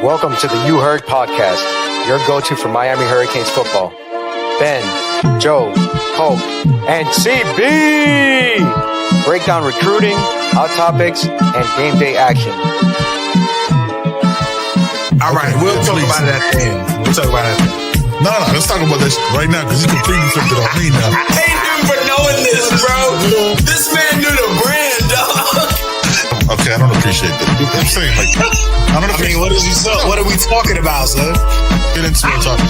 Welcome to the You Heard podcast, your go-to for Miami Hurricanes football. Ben, Joe, Pope, and CB break down recruiting, hot topics, and game day action. All right, we'll talk about it at the end. No, let's talk about this right now because he completely flipped it on me now. I hate him for knowing this, bro. This man knew the brand, dog. Okay, I don't appreciate that. I'm saying, like, what are we talking about, son? Get into it, talk.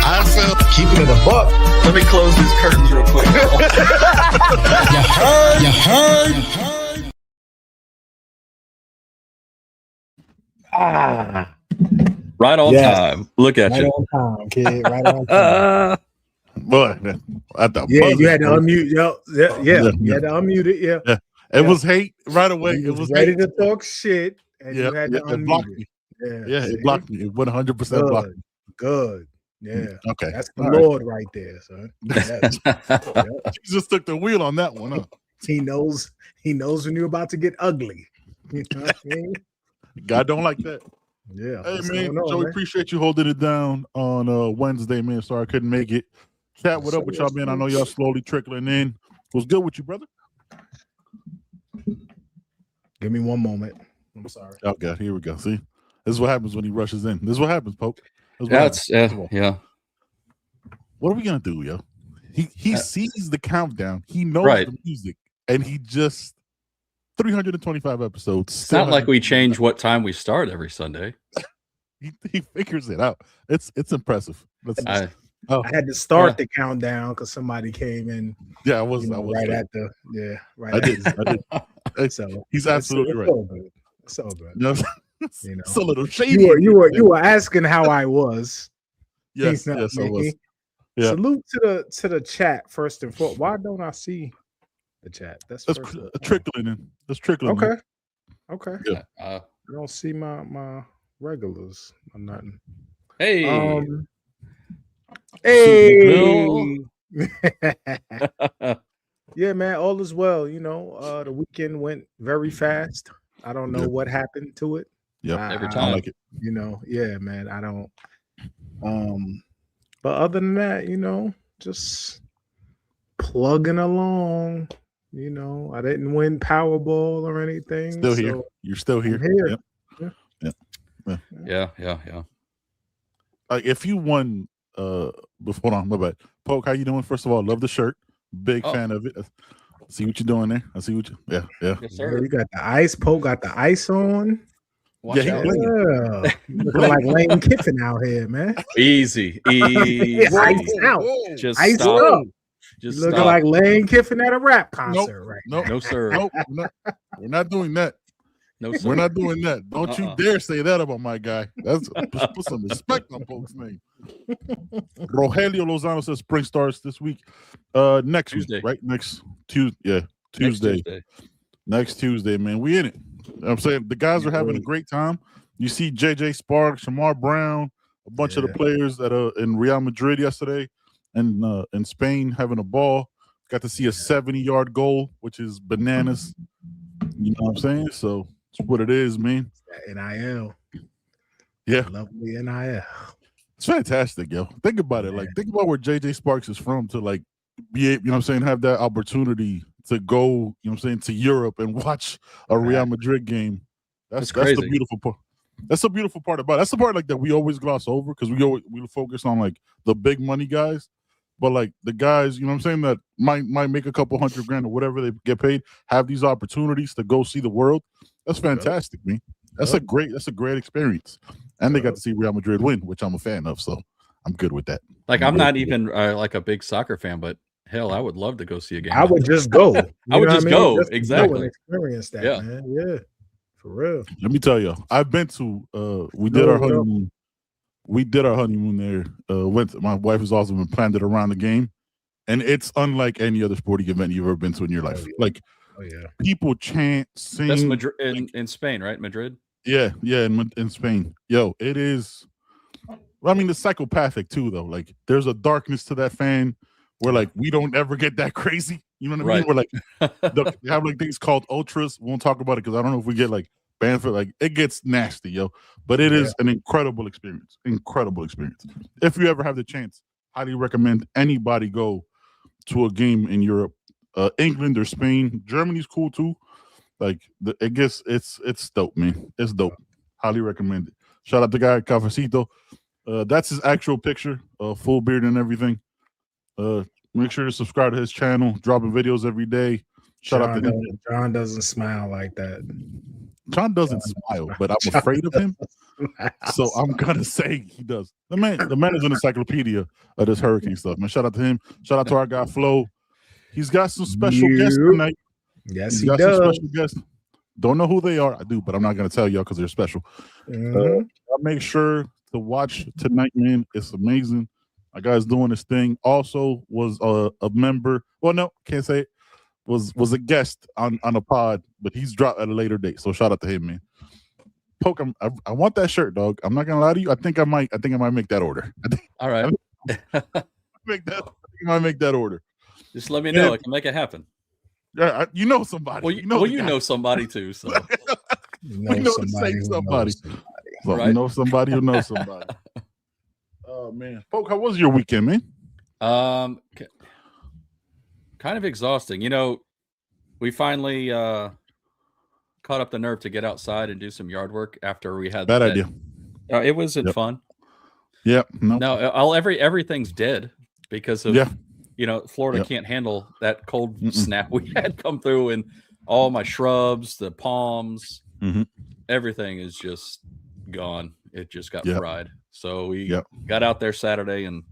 I felt Keeping it a buck. Let me close these curtains real quick. You heard. Right on time. Look at Right you. on time, kid. Right on time. Boy, at the Yeah, buzzer, you had to bro. unmute. Yeah. You had to unmute it. Yeah. It was hate right away. You It was ready hate. to talk shit, and you had to it unmute blocked it. me. Yeah, It blocked me. It 100% blocked me. Good. Yeah. Okay. That's the All right. Lord right there, son. Yes. Yeah. Jesus took the wheel on that one, huh? He knows when you're about to get ugly. You know what I mean? God don't like that. Yeah. Hey, What's man, going on, Joey, man? appreciate you holding it down on Wednesday, man. Sorry I couldn't make it. Chat, what up with y'all, man? I know y'all slowly trickling in. What's good with you, brother? Give me one moment. I'm sorry. Okay, here we go. See, this is what happens when he rushes in. This is what happens, Pope. This is what That's happens. yeah. What are we gonna do, yo? He sees the countdown. He knows Right. the music, and he just 325 episodes. It's not like we change what time we start every Sunday. He figures it out. It's impressive. I I had to start the countdown because somebody came in. Yeah, I was right there. at the right. I at did. the- I did. So He's absolutely it's right. all good. It's all good. You know, You know. it's a little shady. You were asking how I was. Yes, You know yes, what I I was. mean? Yeah. Salute to the chat first and foremost. Why don't I see the chat? That's That's first and trickling in. That's trickling in. foremost. Okay. Yeah. I don't see my regulars or nothing. hey. Hey. Yeah, man, all is well. You know, the weekend went very fast. I don't know Yep. what happened to it. Yep. Every I time. like it. You know, yeah, man. I don't. But other than that, you know, just plugging along. You know, I didn't win Powerball or anything. Still here. so You're still here. I'm here. Yeah. Like if you won before on my bad. Poke, how you doing? First of all, love the shirt. Big Oh. fan of it. I see what you're doing there. I see what you yeah. Yes, Yeah, sir. you got the ice. Poke got the ice on. Watch Yeah, he out. blink. Yeah, you looking like Lane Kiffin out here, man. Easy. Ice out. Just Ice stop. up. Just You looking stop. like Lane Kiffin at a rap concert, right? Nope. No, sir. Nope. We're not doing that. No, sir. We're not doing that. Don't you Uh-uh. dare say that about my guy. That's put some respect on folks' name. Rogelio Lozano says spring starts this week. Next Tuesday. week, right? Next Tuesday. Yeah, Next Tuesday. Next Tuesday, man. We in it. You know what I'm saying the guys are having a great time. You see JJ Sparks, Shamar Brown, a bunch of the players that are in Real Madrid yesterday and in Spain having a ball. Got to see a 70-yard goal, which is bananas. You know what I'm saying? So it's what it is, man. NIL. Yeah. Lovely NIL. It's fantastic, yo. Think about it. Like, think about where JJ Sparks is from to like be able, you know what I'm saying, have that opportunity to go, you know what I'm saying, to Europe and watch a Real Madrid game. That's the crazy. beautiful part. That's the beautiful part about it. That's the part like that we always gloss over because we focus on like the big money guys. But like the guys, you know what I'm saying, that might make a couple $100,000 or whatever they get paid, have these opportunities to go see the world. That's fantastic, man. That's a great experience. And they got to see Real Madrid win, which I'm a fan of. So I'm good with that. Like I'm not even like a big soccer fan, but hell, I would love to go see a game. I would just go. You I would know what just mean? go, Just to exactly. and experience that, Yeah. man. Yeah, for real. Let me tell you, I've been to we did our honeymoon. We did our honeymoon there. My wife has also been planned it around the game. And it's unlike any other sporting event you've ever been to in your life. Like people chant, sing. That's Madrid in Spain, right? Madrid. Yeah, in Spain. Yo, it is. I mean, it's psychopathic too, though. Like, there's a darkness to that fan where, like, we don't ever get that crazy. You know what I mean? We're like, they have like things called ultras. We won't talk about it because I don't know if we get like Banter, like it gets nasty, yo. But it is an incredible experience. Incredible experience. If you ever have the chance, highly recommend anybody go to a game in Europe, England or Spain. Germany's cool too. Like it's dope, man. It's dope. Highly recommend it. Shout out to guy Cafecito. That's his actual picture, full beard and everything. Make sure to subscribe to his channel, dropping videos every day. Shout out to him. John doesn't smile like that. John doesn't smile, but I'm afraid of him. So I'm gonna say he does. The man is an encyclopedia of this hurricane stuff, man. Shout out to him. Shout out to our guy Flo. He's got some special guests tonight. Yes, he does. Some special guests. Don't know who they are. I do, but I'm not gonna tell y'all because they're special. I'll make sure to watch tonight, man. It's amazing. My guy's doing his thing. Also was a member. Well, no, can't say it. Was a guest on a pod, but he's dropped at a later date. So shout out to him, man. Poke, I want that shirt, dog. I'm not gonna lie to you. I think I might make that order. All right. I might make that order. Just let me know. I can make it happen. Yeah, you know somebody. Well, you know somebody too. So we know somebody. So right? You know somebody who knows somebody. Oh man, Poke, how was your weekend, man? Kind of exhausting. You know, we finally caught up the nerve to get outside and do some yard work after we had bad idea. It wasn't fun. Yeah, no, everything's dead because of Florida can't handle that cold snap we had come through, and all my shrubs, the palms, everything is just gone. It just got fried. So we got out there Saturday and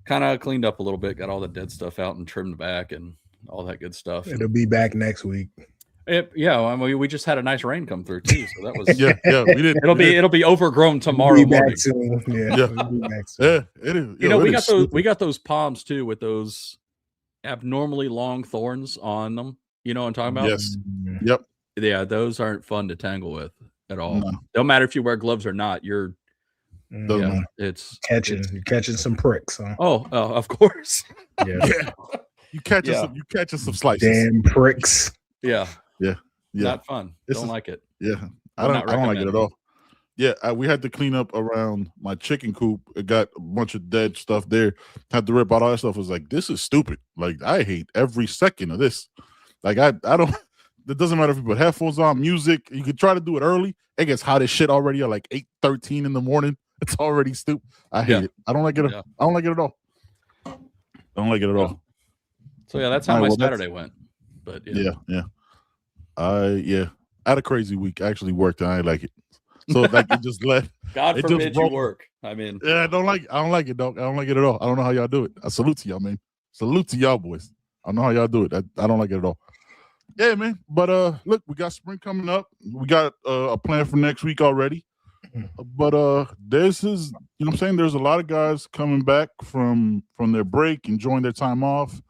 kind of cleaned up a little bit, got all the dead stuff out and trimmed back and all that good stuff. It'll be back next week. We just had a nice rain come through too, so that was we did. It'll be overgrown tomorrow morning. It is. We got those palms too with those abnormally long thorns on them. You know what I'm talking about? Yes. Yep. Yeah, those aren't fun to tangle with at all. No. Don't matter if you wear gloves or not. It's catching some pricks. Huh? Oh, of course. Yeah. You catching some slices. Damn pricks. Yeah. Yeah. Not fun. Don't like it. Yeah. I don't like it at all. Yeah, we had to clean up around my chicken coop. It got a bunch of dead stuff there. Had to rip out all that stuff. I was like, this is stupid. Like, I hate every second of this. Like, I don't. It doesn't matter if you put headphones on, music. You could try to do it early. It gets hot as shit already at like 8:13 in the morning. It's already stupid. I hate it. I don't like it. I don't like it at all. I don't like it at all. So that's how my Saturday went. But I had a crazy week. I actually worked and I didn't like it. So like it just left. God forbid you work. I mean, I don't like it. I don't like it, dog. I don't like it at all. I don't know how y'all do it. I salute to y'all, man. Salute to y'all, boys. I don't know how y'all do it. I don't like it at all. Yeah, man. But look, we got spring coming up. We got a plan for next week already. But there's there's a lot of guys coming back from their break, enjoying their time off.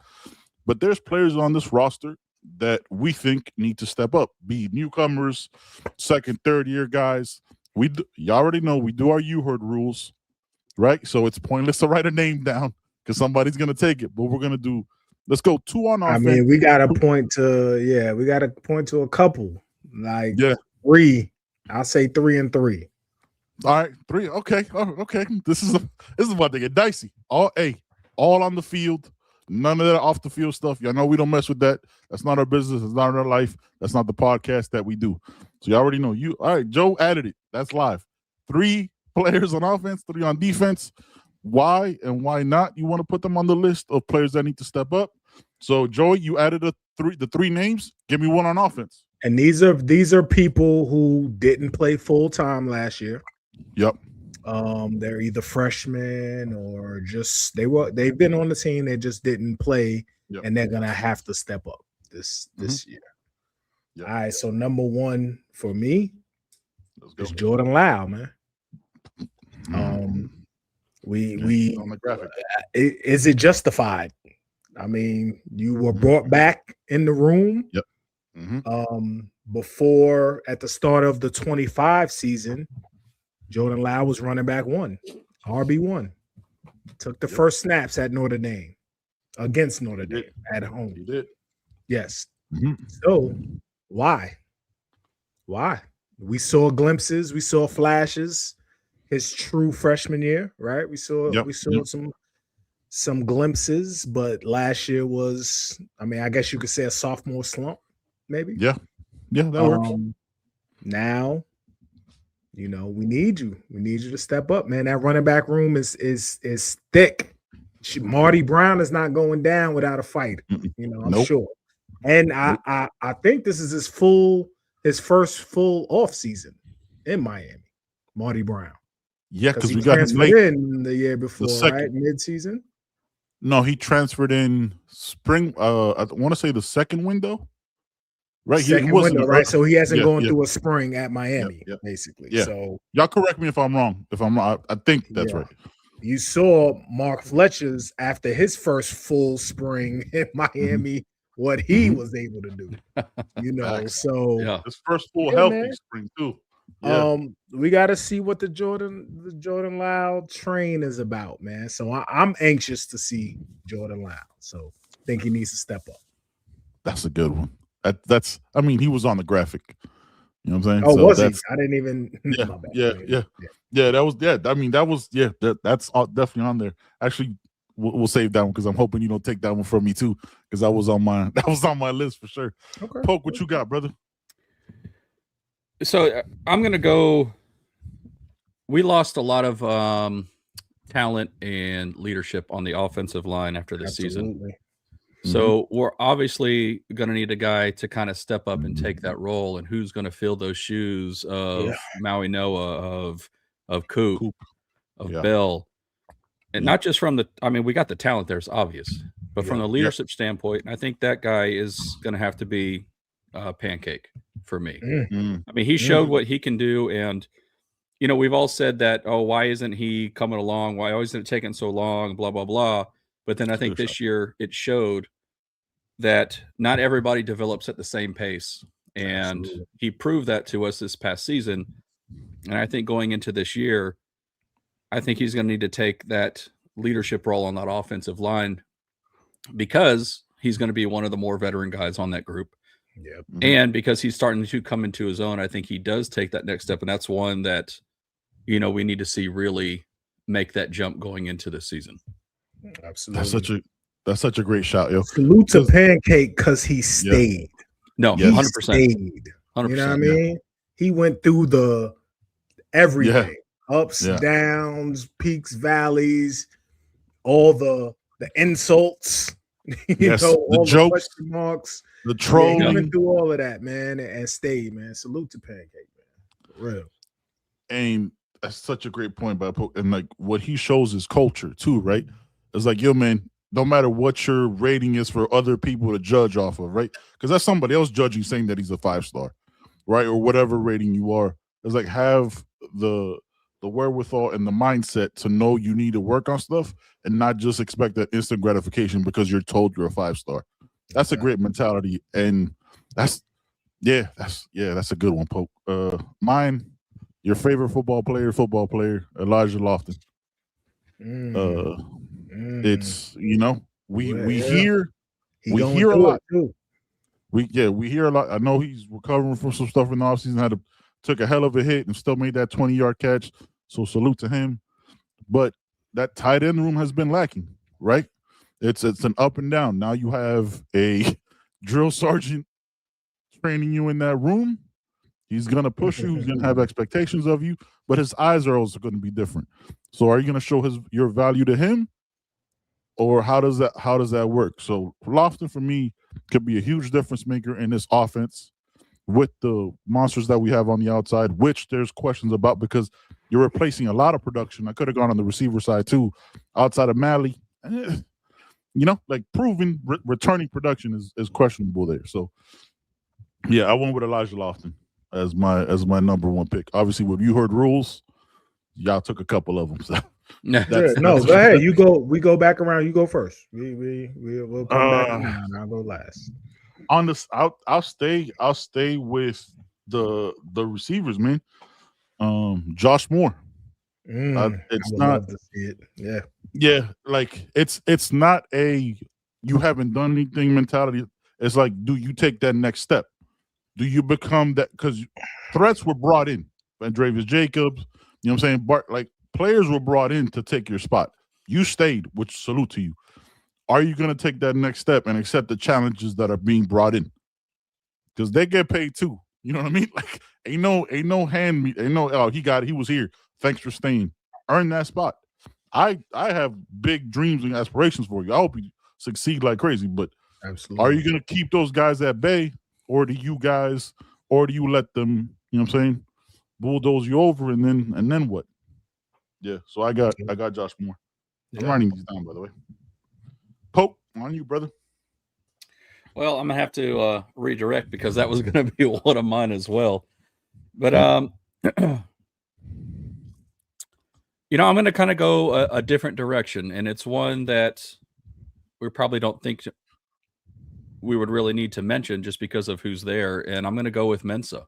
But there's players on this roster that we think need to step up, be newcomers, second, third year guys. You already know we do our you heard rules, right? So it's pointless to write a name down because somebody's gonna take it. But we're gonna do. Let's go 2 on offense. I mean, we got to point to a couple, like 3. I'll say 3 and 3. All right, 3. Okay. This is about to get dicey. All on the field. None of that off the field stuff. Y'all know we don't mess with that. That's not our business. It's not our life. That's not the podcast that we do. So you already know. All right, Joe added it. That's live. 3 players on offense, 3 on defense. Why and why not? You want to put them on the list of players that need to step up. So Joey, you added the 3 names. Give me 1 on offense. And these are people who didn't play full time last year. Yep. They're either freshmen or just they've been on the team, they just didn't play, and they're gonna have to step up this year. Yep. All right, so number 1 for me is Jordan Lau, man. We on the graphic. Is it justified? I mean, you were brought back in the room. Yep. Before at the start of the 25 season. Jordan Lau was running back 1, RB1. Took the first snaps at Notre Dame against Notre Dame at home. He did. Yes. So why? Why? We saw glimpses, we saw flashes. His true freshman year, right? We saw some glimpses, but last year was, I mean, I guess you could say a sophomore slump, maybe. Yeah, that works. Now, we need you. We need you to step up, man. That running back room is thick. Marty Brown is not going down without a fight. I'm sure. And I think this is his first full off season in Miami. Marty Brown. Yeah, because we got him late in the year before, right? Mid-season. No, he transferred in spring. I want to say the second window. Right, second window, right? So he hasn't gone through a spring at Miami, basically. Yeah. So y'all correct me if I'm wrong. If I'm wrong, I think that's right. You saw Mark Fletcher's after his first full spring in Miami, what he was able to do. So his first full healthy spring too. Yeah. We got to see what the Jordan Loud train is about, man. So I'm anxious to see Jordan Loud. So I think he needs to step up. That's a good one. I mean, he was on the graphic. You know what I'm saying? Oh, so was he? I didn't even. Yeah. That was I mean, that was that's definitely on there. Actually, we'll save that one because I'm hoping you don't take that one from me too, because that was on my list for sure. Okay. Poke, what you got, brother? So I'm gonna go. We lost a lot of talent and leadership on the offensive line after the season. So we're obviously going to need a guy to kind of step up and take that role. And who's going to fill those shoes of Maui Noah, of Coop, of Bell, and not just from we got the talent there, it's obvious, but from the leadership standpoint, I think that guy is going to have to be Pancake for me. I mean, he showed what he can do, and we've all said that. Oh, why isn't he coming along? Why isn't it taking so long? Blah blah blah. But then I think this year it showed that not everybody develops at the same pace. And he proved that to us this past season. And I think going into this year, I think he's going to need to take that leadership role on that offensive line because he's going to be one of the more veteran guys on that group. Yep. And because he's starting to come into his own, I think he does take that next step. And that's one that, we need to see really make that jump going into the season. Absolutely. That's such a great shot, yo. Salute to Pancake because he stayed. No, 100%. Stayed. 100%. You know what I mean? He went through the everything. Ups, downs, peaks, valleys, all the insults, all the jokes, question marks, the trolling. He went through all of that, man, and stayed, man. Salute to Pancake, man. For real. And that's such a great point by Poke. And like what he shows is culture too, right? It's like, yo, man, no matter what your rating is for other people to judge off of, right? Because that's somebody else judging, saying that he's a 5-star, right? Or whatever rating you are. It's like have the wherewithal and the mindset to know you need to work on stuff and not just expect that instant gratification because you're told you're a 5-star. That's a great mentality. And that's a good one, Poke. Mine, your favorite football player, Elijah Lofton. It's we hear a lot. We hear a lot. I know he's recovering from some stuff in the offseason, took a hell of a hit and still made that 20-yard catch. So salute to him. But that tight end room has been lacking, right? It's an up and down. Now you have a drill sergeant training you in that room. He's gonna push you, he's gonna have expectations of you, but his eyes are also gonna be different. So are you gonna show your value to him? Or how does that work? So Lofton for me could be a huge difference maker in this offense with the monsters that we have on the outside, which there's questions about because you're replacing a lot of production. I could have gone on the receiver side too, outside of Malley. Like proven returning production is questionable there. So yeah, I went with Elijah Lofton as my number one pick. Obviously, when you heard rules, y'all took a couple of them. So. Go ahead. You go. We go back around. You go first. We'll come back around. I'll go last. On this, I'll stay with the receivers, man. Josh Moore. It's not. Love to see it. Yeah. Like it's not a you haven't done anything mentality. It's like, do you take that next step? Do you become that? Because threats were brought in. Andreas Jacobs, you know what I'm saying? Like players were brought in to take your spot. You stayed, which salute to you. Are you going to take that next step and accept the challenges that are being brought in? Because they get paid too. You know what I mean? Like ain't no he was here. Thanks for staying. Earn that spot. I have big dreams and aspirations for you. I hope you succeed like crazy. But absolutely, are you going to keep those guys at bay, or do you let them? You know what I'm saying? Bulldoze you over, and then what? Yeah. So I got Josh Moore. I'm writing these down, by the way. Pope, on you, brother. Well, I'm gonna have to redirect because that was gonna be one of mine as well. But you know, I'm gonna kind of go a different direction, and it's one that we probably don't think we would really need to mention just because of who's there. And I'm gonna go with Mensah.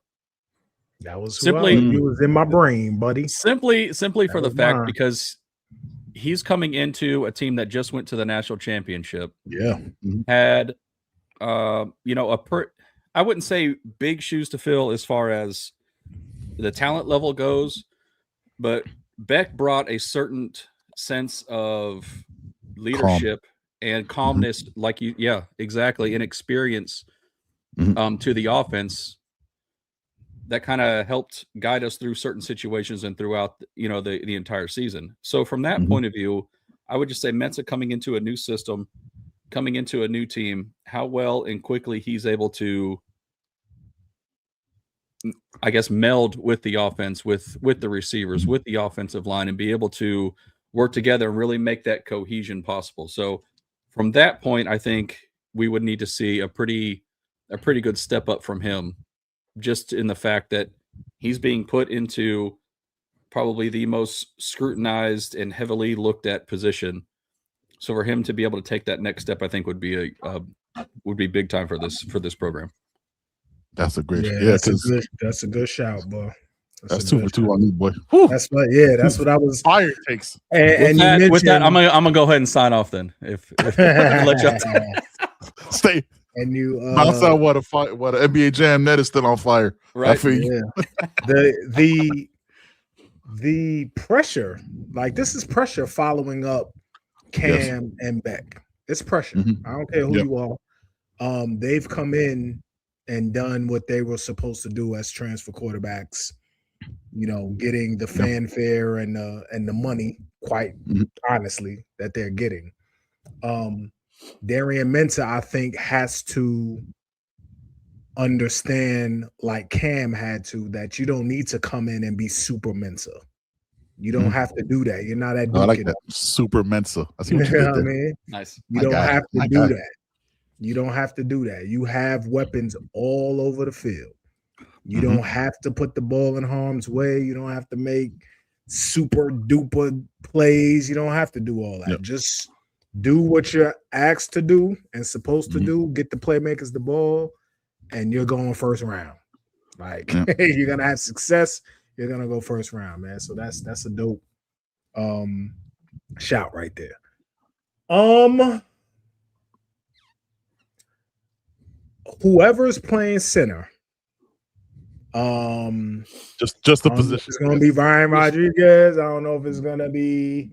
That was simply he was in my brain, buddy. Simply for the fact because he's coming into a team that just went to the national championship. Yeah, had you know, I wouldn't say big shoes to fill as far as the talent level goes, but Beck brought a certain sense of leadership and calmness, like exactly, and experience to the offense that kind of helped guide us through certain situations and throughout, you know, the entire season. So from that point of view, I would just say Mensah coming into a new system, coming into a new team, how well and quickly he's able to, I guess, meld with the offense, with the receivers, with the offensive line, and be able to work together and really make that cohesion possible. So from that point, I think we would need to see a pretty good step up from him, just in the fact that he's being put into probably the most scrutinized and heavily looked at position. So for him to be able to take that next step, I think would be big time for this program. That's a great, that's a good shout, boy. That's 2 for 2 on you, boy. Whew. That's what I was. Fire takes. And with that, I'm gonna go ahead and sign off then. If let you stay. And you bounce out what an NBA Jam net is still on fire. Right. The pressure, like this is pressure following up Cam and Beck. It's pressure. I don't care who you are. They've come in and done what they were supposed to do as transfer quarterbacks. You know, getting the fanfare and the money, quite honestly, that they're getting. Darian Mensah, I think, has to understand, like Cam had to, that you don't need to come in and be super Mensah. You don't have to do that. You're not at Duke. I like that. Super Mensah. I see what you did there. I mean? Nice. You don't have to do that. You don't have to do that. You have weapons all over the field. You don't have to put the ball in harm's way. You don't have to make super duper plays. You don't have to do all that. Just do what you're asked to do and supposed to do. Get the playmakers the ball, and you're going first round. Like you're gonna have success. You're gonna go first round, man. So that's a dope shout right there. Whoever's playing center, just the position. It's gonna be Ryan Rodriguez. I don't know if it's gonna be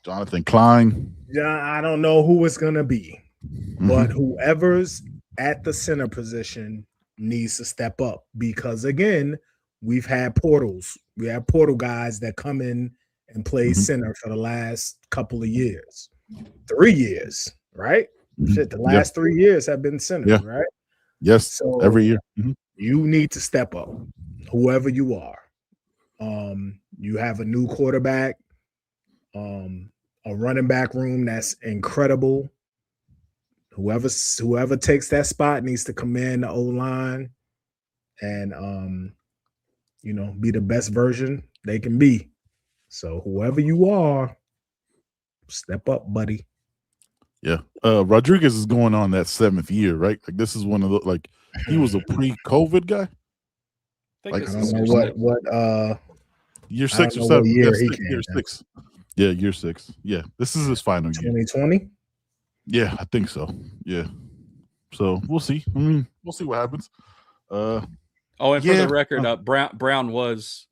Jonathan Klein. I don't know who it's gonna be, but whoever's at the center position needs to step up, because again, we've had portals. We have portal guys that come in and play center for the last couple of years, 3 years, right? Shit, the last 3 years have been center, right? Yes, so every year. You need to step up, whoever you are. You have a new quarterback, a running back room that's incredible. Whoever takes that spot needs to command the O-line and be the best version they can be. So whoever you are, step up, buddy. Yeah. Rodriguez is going on that 7th year, right? Like this is one of the he was a pre-COVID guy. I don't know what year 6 or 7. Year 6. Yeah, year 6. Yeah. This is his final year. 2020? Yeah, I think so. Yeah. So we'll see. I mean, we'll see what happens. And for the record, Brown was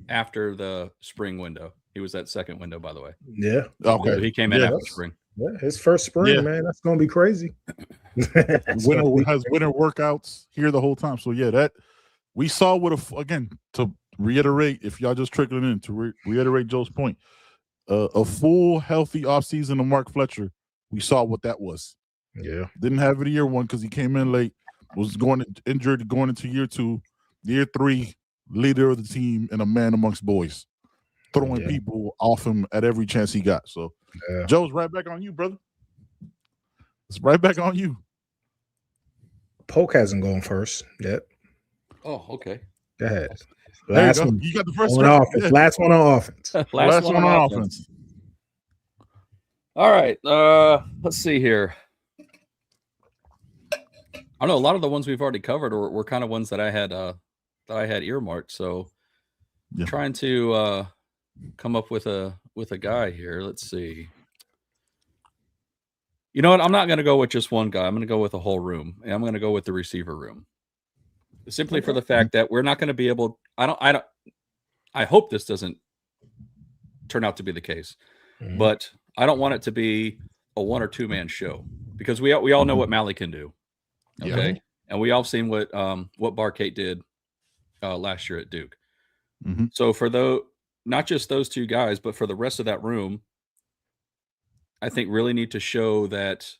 after the spring window. He was that second window, by the way. Yeah. Okay. So he came in after spring. Yeah, his first spring, man. That's gonna be crazy. Winter has winter workouts here the whole time. So that we saw again, to reiterate, if y'all just trickling in, to reiterate Joe's point, a full healthy offseason of Mark Fletcher, we saw what that was. Yeah. Didn't have it year one because he came in late, was injured going into year two. Year three, leader of the team and a man amongst boys, throwing people off him at every chance he got. So Joe's right back on you, brother. It's right back on you. Polk hasn't gone first yet. Oh, okay. Go ahead. Last one. You got the first one. Offense. Yeah. Last one on offense. Last one on offense. All right. Let's see here. I know a lot of the ones we've already covered were kind of ones that I had earmarked. So trying to come up with a guy here. Let's see. You know what? I'm not going to go with just one guy. I'm going to go with a whole room, and I'm going to go with the receiver room. Simply for the fact that we're not going to be able. I hope this doesn't turn out to be the case, but I don't want it to be a 1 or 2 man show because we all know what Mally can do. Okay, and we all seen what Barkate did last year at Duke. So for not just those 2 guys, but for the rest of that room, I think really need to show that,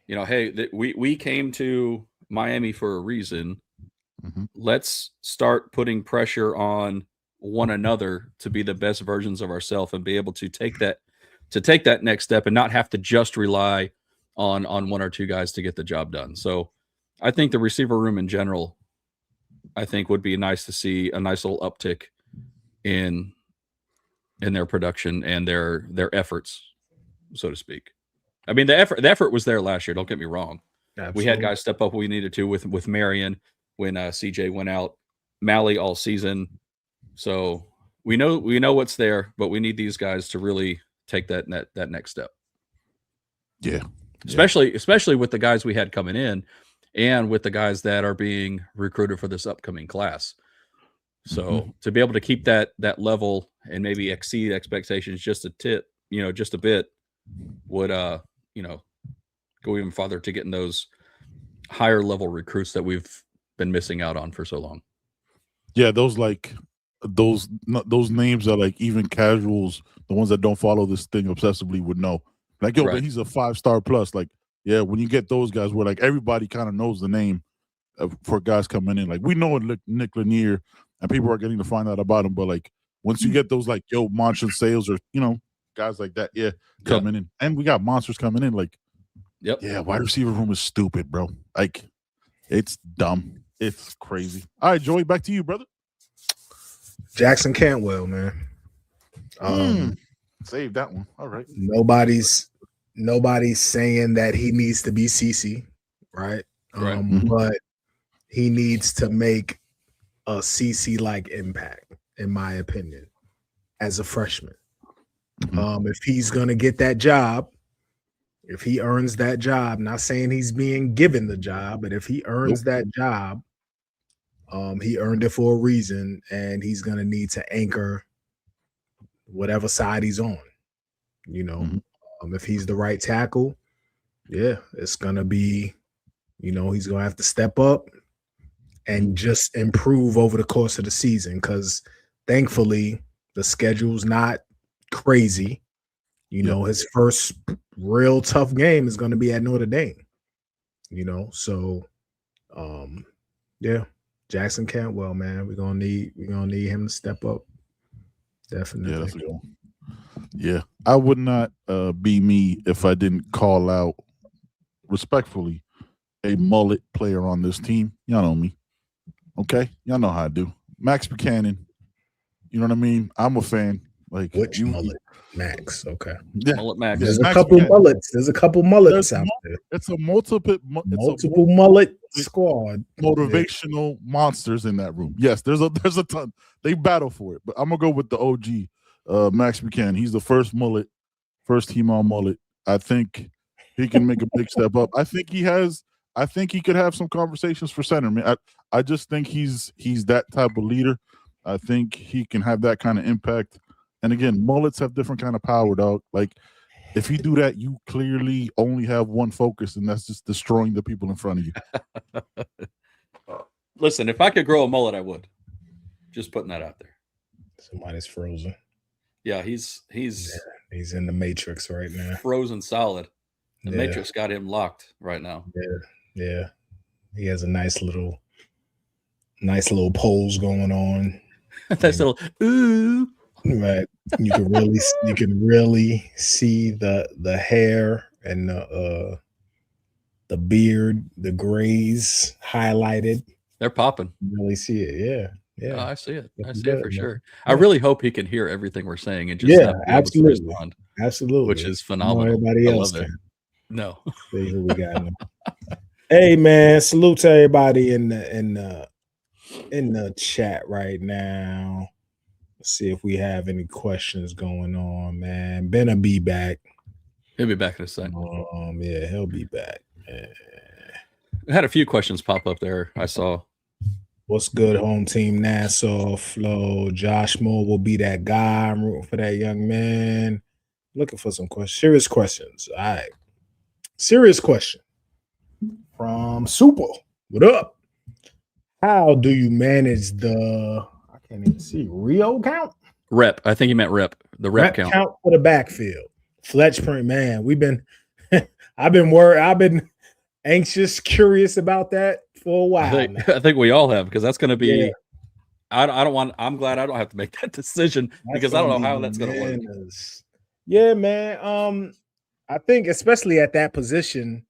hey, that we came to Miami for a reason. Let's start putting pressure on one another to be the best versions of ourselves and be able to take that next step and not have to just rely on 1 or 2 guys to get the job done. So I think the receiver room in general, I think would be nice to see a nice little uptick in their production and their efforts, so to speak. I mean, the effort was there last year. Don't get me wrong. Absolutely. We had guys step up when we needed to with Marion when CJ went out, Mally all season. So we know what's there, but we need these guys to really take that next step. Yeah. Especially with the guys we had coming in and with the guys that are being recruited for this upcoming class. So to be able to keep that level and maybe exceed expectations just a bit would go even farther to getting those higher level recruits that we've been missing out on for so long. Yeah, those names are like even casuals, the ones that don't follow this thing obsessively would know. Like, but he's a 5-star plus. Like, when you get those guys where like everybody kind of knows the name for guys coming in. Like, we know Nick Lanier and people are getting to find out about him, but like once you get those like Monson Sales or guys like that, coming in, and we got monsters coming in. Like, wide receiver room is stupid, bro. Like, it's dumb. It's crazy. All right, Joey, back to you, brother. Jackson Cantwell, man. Save that one. All right. Nobody's saying that he needs to be CC, right? But he needs to make a CC like impact, in my opinion, as a freshman. If he's gonna get that job, if he earns that job, not saying he's being given the job, but if he earns that job, he earned it for a reason, and he's gonna need to anchor whatever side he's on. If he's the right tackle, it's gonna be, he's gonna have to step up and just improve over the course of the season, because thankfully the schedule's not crazy. His first real tough game is going to be at Notre Dame. So Jackson Cantwell, man, we're gonna need him to step up. Definitely. Yeah, that's a good one. Yeah, I would not be me if I didn't call out respectfully a mullet player on this team. Y'all know me. Okay? Y'all know how I do. Max Buchanan. You know what I mean? I'm a fan. Like, which mullet? Max. Okay. Yeah. Mullet Max. There's a couple mullets. There's a couple mullets out there. It's a multiple mullet squad. Motivational monsters in that room. Yes, there's a ton. They battle for it. But I'm gonna go with the OG, Max Buchanan. He's the first team on mullet. I think he can make a big step up. I think he has I think he could have some conversations for center, man. I just think he's that type of leader. I think he can have that kind of impact. And again, mullets have different kind of power, dog. Like, if you do that, you clearly only have one focus, and that's just destroying the people in front of you. Listen, if I could grow a mullet, I would. Just putting that out there. Somebody's frozen. Yeah, he's in the Matrix right now. Frozen solid. The Matrix got him locked right now. Yeah. He has a nice little pose going on. Nice little ooh. Right. You can really see the hair and the beard, the grays highlighted. They're popping. You really see it. Yeah. Oh, I see it. I see it for sure. I really hope he can hear everything we're saying and just absolutely, which is phenomenal. Everybody else can. No. See who we got now. Hey man, salute to everybody in the chat right now. Let's see if we have any questions going on, man. Ben will be back. He'll be back in a second. Yeah, he'll be back. I had a few questions pop up there. I saw. What's good, home team? Nassau, Flo, Josh Moore will be that guy. I'm rooting for that young man. Looking for some questions. Serious questions. All right. Serious question from Super. What up? How do you manage the, I can't even see, Rio count? Rep. I think he meant rep. The rep count for the backfield. Fletch print, man. I've been worried. I've been anxious, curious about that for a while. I think we all have, because that's going to be. Yeah. I'm glad I don't have to make that decision, because I don't know how that's going to work. Yeah, man. I think especially at that position,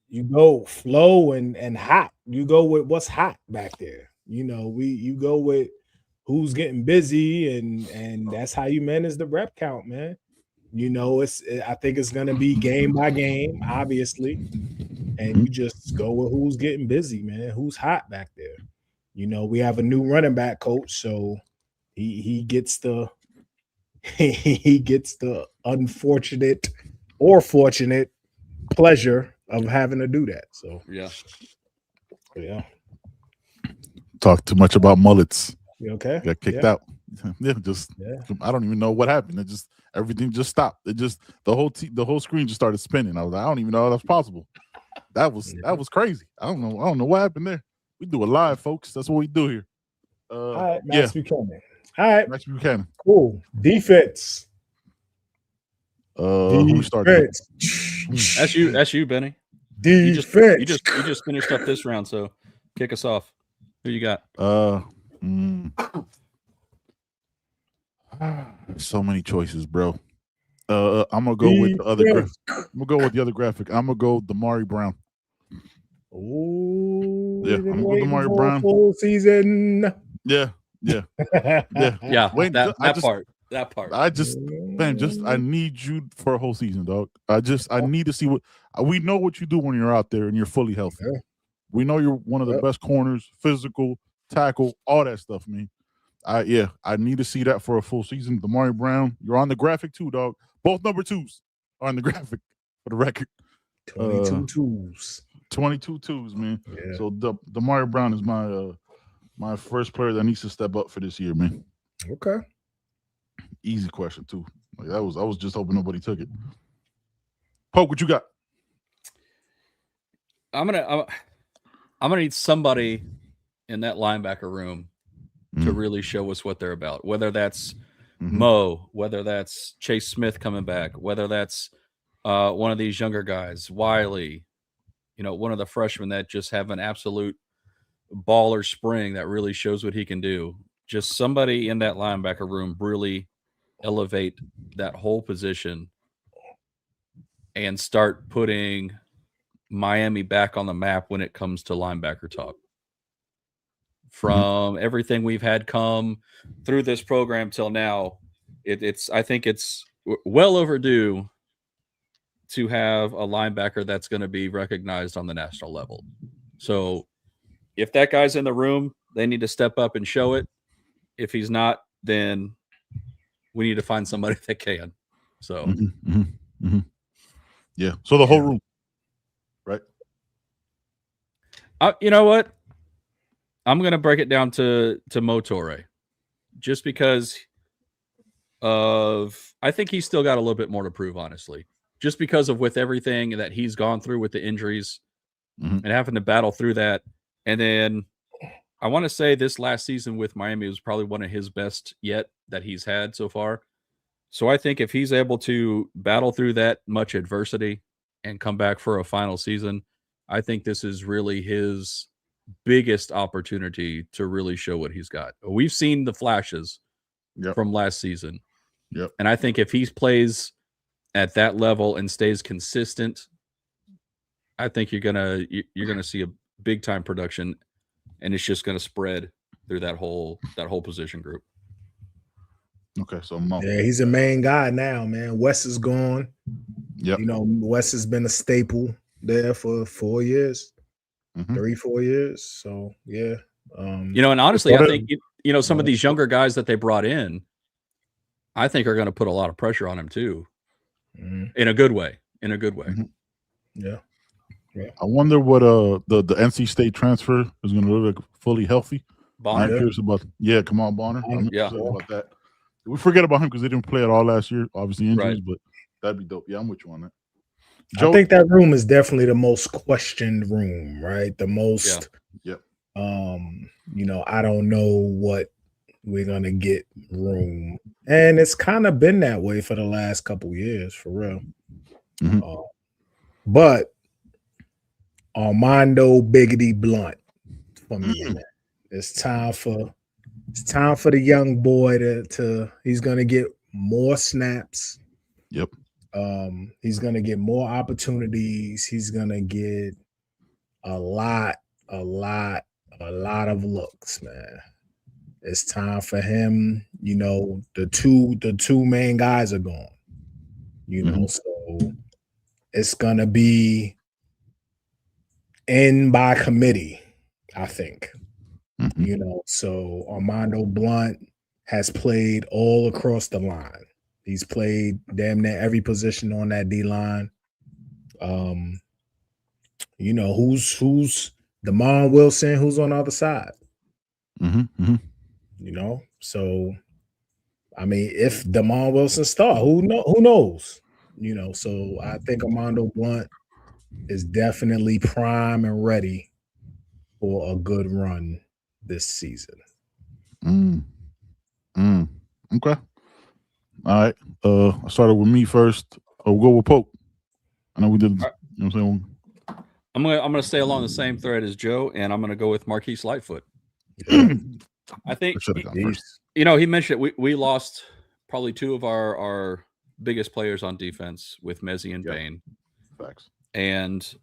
you go flow and hot. You go with what's hot back there. You go with who's getting busy, and that's how you manage the rep count, man. I think it's gonna be game by game, obviously, and you just go with who's getting busy, man. Who's hot back there? We have a new running back coach, so he gets the unfortunate or fortunate pleasure of having to do that. So yeah. Talk too much about mullets. You okay? Got kicked out. I don't even know what happened. Everything just stopped. The whole screen just started spinning. I was like, I don't even know how that's possible. That was crazy. I don't know what happened there. We do it live, folks. That's what we do here. All right, Max Buchanan. All right, Max Buchanan. Cool. Defense. Who started? That's you, Benny. Defense. You just finished up this round, so kick us off. Who you got? So many choices, bro. I'm gonna go with the other. I'm gonna go with the other graphic. I'm gonna go Damari Brown. Oh, yeah, I'm gonna go Damari Brown. Full season. Yeah. Wait, that part. I need you for a whole season, dog. I need to see what we know what you do when you're out there and you're fully healthy. Yeah. We know you're one of the best corners, physical, tackle, all that stuff, man. I need to see that for a full season. Damari Brown, you're on the graphic too, dog. Both number 2s are on the graphic for the record. 22 twos. 22 twos, man. Yeah. So Damari Brown is my first player that needs to step up for this year, man. Okay. Easy question too. Like I was just hoping nobody took it. Poke, what you got? I'm gonna need somebody in that linebacker room to really show us what they're about. Whether that's Mo, whether that's Chase Smith coming back, whether that's one of these younger guys, Wiley, one of the freshmen that just have an absolute baller spring that really shows what he can do. Just somebody in that linebacker room really elevate that whole position and start putting Miami back on the map when it comes to linebacker talk. From everything we've had come through this program till now, I think it's well overdue to have a linebacker that's going to be recognized on the national level. So if that guy's in the room, they need to step up and show it. If he's not, then we need to find somebody that can. So yeah. So the whole room, right? You know what? I'm gonna break it down to Motore, just because I think he's still got a little bit more to prove, honestly. Just because of with everything that he's gone through with the injuries and having to battle through that. And then I want to say this last season with Miami was probably one of his best yet that he's had so far. So I think if he's able to battle through that much adversity and come back for a final season, I think this is really his biggest opportunity to really show what he's got. We've seen the flashes from last season. Yep. And I think if he plays at that level and stays consistent, I think you're gonna see a big time production, and it's just gonna spread through that whole position group. Okay, so Mo. Yeah, he's a main guy now, man. Wes is gone. Yep. You know, Wes has been a staple there for 4 years, 3-4 years. So yeah. You know, and honestly, I think some of these younger guys that they brought in, I think are going to put a lot of pressure on him too, in a good way. Yeah. I wonder what the NC State transfer is going to look like fully healthy. Bonner. I'm curious about come on, Bonner. I'm yeah, excited about that. We forget about him because they didn't play at all last year. Obviously injuries, but that'd be dope. Yeah, I'm with you on that. Joe? I think that room is definitely the most questioned room, right? The most. Yep. You know, I don't know what we're gonna get room, and it's kind of been that way for the last couple years, for real. But Armando Biggity Blunt for me, man. It's time for the young boy to he's gonna get more snaps. Yep. He's gonna get more opportunities. He's gonna get a lot of looks, man. It's time for him. You know, the two main guys are gone. You know, so it's gonna be in by committee, I think. You know, so Armando Blunt has played all across the line. He's played damn near every position on that D line. You know, who's Damon Wilson, who's on the other side. You know, so I mean, if Damon Wilson start, who knows? You know, so I think Armando Blunt is definitely prime and ready for a good run this season. Okay. All right. I started with me first. We'll go with Pope. I know we did. You know what I'm saying? I'm gonna stay along the same thread as Joe, and I'm gonna go with Marquise Lightfoot. I think he mentioned we lost probably two of our biggest players on defense with Mezzi and Bain. Facts. And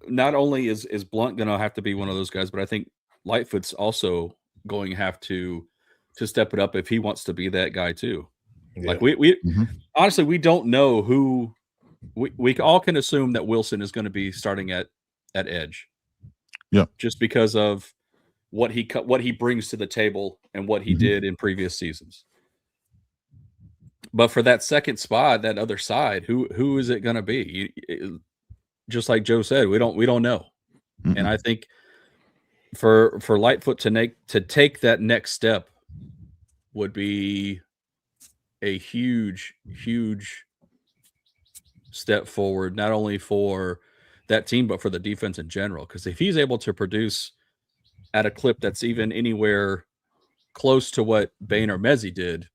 not only is Blunt gonna have to be one of those guys, but I think Lightfoot's also going to have to step it up if he wants to be that guy too. Yeah. Like we honestly, we don't know who we all can assume that Wilson is going to be starting at edge. Yeah. Just because of what he brings to the table and what he did in previous seasons. But for that second spot, that other side, who is it going to be? Just like Joe said, we don't know. And I think for Lightfoot to take that next step would be a huge step forward, not only for that team, but for the defense in general. Because if he's able to produce at a clip that's even anywhere close to what Bain or Mezzi did,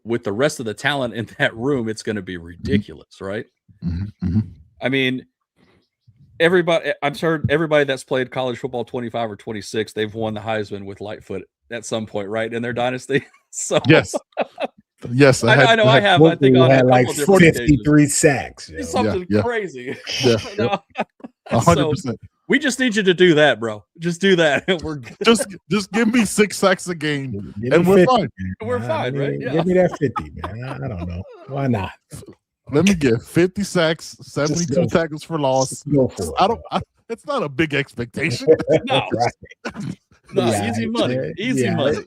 with the rest of the talent in that room, it's going to be ridiculous, right? I mean, I'm sure everybody that's played college football 25 or 26, they've won the Heisman with Lightfoot at some point, right? In their dynasty. So yes. I know I have. I think I had like 53 sacks. It's something crazy. Yeah. 100%. So we just need you to do that, bro. Just do that. We're just give me 6 sacks a game, and we're 50, fine. We're fine, right? Yeah. Give me that 50, man. I don't know. Why not? Let me get 50 sacks, 72 tackles for loss. Go for it. It's not a big expectation. No, easy money. Easy money.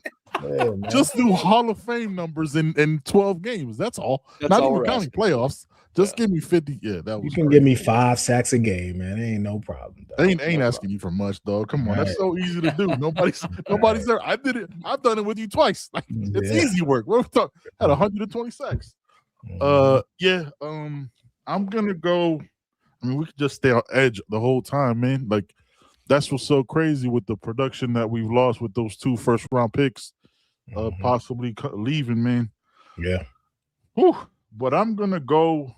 Yeah, just do Hall of Fame numbers in 12 games. That's all. That's not all even counting playoffs. Just give me 50. Yeah, that was. You can give me 5 sacks a game, man. It ain't no problem. Ain't asking you for much, dog. Come on, that's so easy to do. Nobody's there. I did it. I've done it with you twice. Like it's easy work. What we talking? Had 120 sacks. I'm gonna go. I mean, we could just stay on edge the whole time, man. Like that's what's so crazy with the production that we've lost with those 2 first-round picks, possibly leaving, man. Yeah. Whew. But I'm gonna go.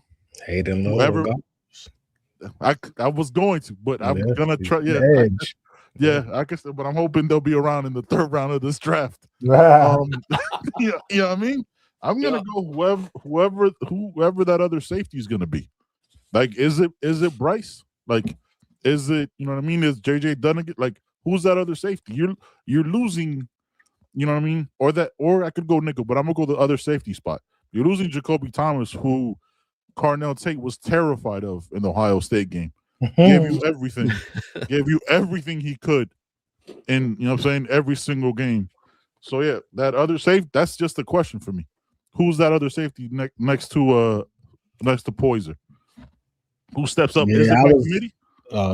Hayden Whoever. I was going to, but I'm gonna try. Yeah, I guess. But I'm hoping they'll be around in the 3rd round of this draft. You know what I mean? I'm gonna go whoever that other safety is gonna be. Like, is it Bryce? Like, is it, you know what I mean? Is JJ Dunnigan? Like, who's that other safety? You're losing, you know what I mean? Or I could go nickel, but I'm gonna go the other safety spot. You're losing Jacoby Thomas, who Carnell Tate was terrified of in the Ohio State game. Gave you everything he could in, you know what I'm saying, every single game. So yeah, that other safety, that's just a question for me. Who's that other safety next to Poyser? Who steps up? Is it by committee?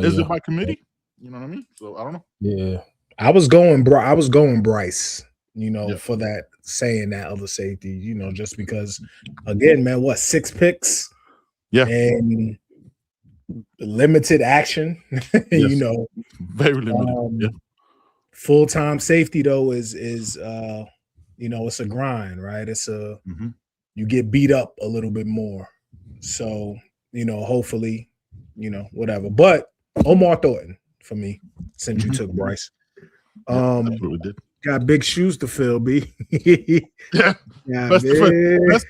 Is it by committee? You know what I mean? So I don't know. Yeah. I was going Bryce, you know, for that, saying that other safety, you know, just because, again, man, 6 picks? Yeah. And limited action, you know. Very limited. Full-time safety, though, is you know, it's a grind, right? It's you get beat up a little bit more. So, you know, hopefully, you know, whatever. But Omar Thornton for me, since you took Bryce. That's what we did. Got big shoes to fill, B. Best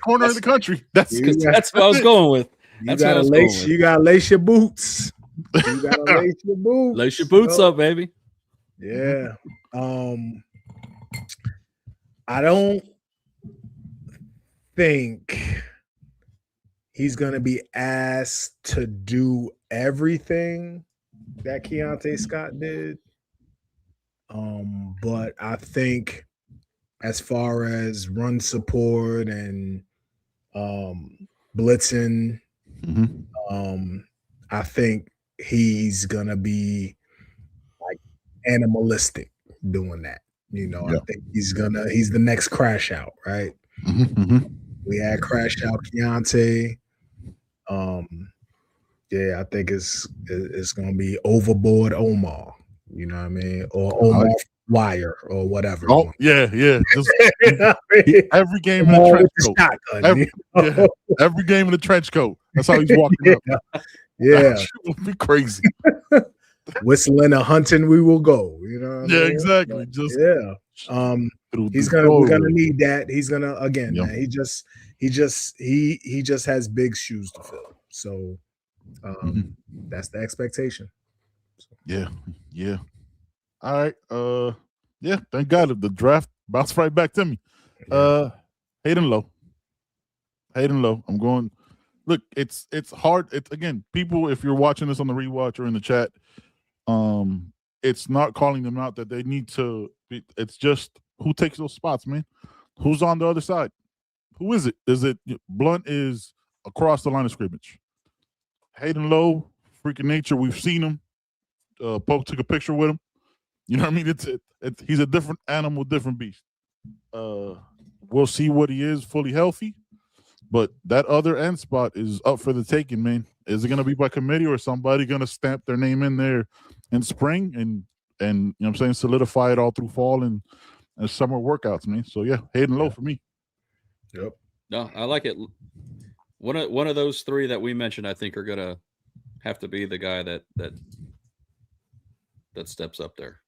corner in the country. That's what I was going with. You gotta lace your boots. You gotta lace your boots. Lace your boots up, baby. Yeah. I don't think he's gonna be asked to do everything that Keontae Scott did. But I think as far as run support and blitzing, I think he's gonna be like animalistic doing that. You know, I think he's the next crash out, right? We had crash out Keontae. I think it's gonna be overboard Omar. You know what I mean? Or Omar Wire or whatever. Oh, yeah. Just, every game in the trench coat. Every game in the trench coat. That's how he's walking up. Yeah. That would be crazy. Whistling a hunting we will go. You know what I mean? Exactly. We're gonna need that. He's gonna man, he just has big shoes to fill. So that's the expectation. Yeah. All right. Thank God the draft bounced right back to me. Hayden Lowe. I'm going. Look, it's hard. It's, again, people, if you're watching this on the rewatch or in the chat, it's not calling them out that they need to. It's just who takes those spots, man. Who's on the other side? Who is it? Is it Blunt is across the line of scrimmage? Hayden Lowe, freaking nature. We've seen him. Poke took a picture with him. You know what I mean? He's a different animal, different beast. We'll see what he is fully healthy, but that other end spot is up for the taking, man. Is it going to be by committee or somebody going to stamp their name in there in spring and you know what I'm saying, solidify it all through fall and summer workouts, man? So yeah, Hayden Lowe for me. Yep. No, I like it. One of those 3 that we mentioned, I think, are going to have to be the guy that steps up there.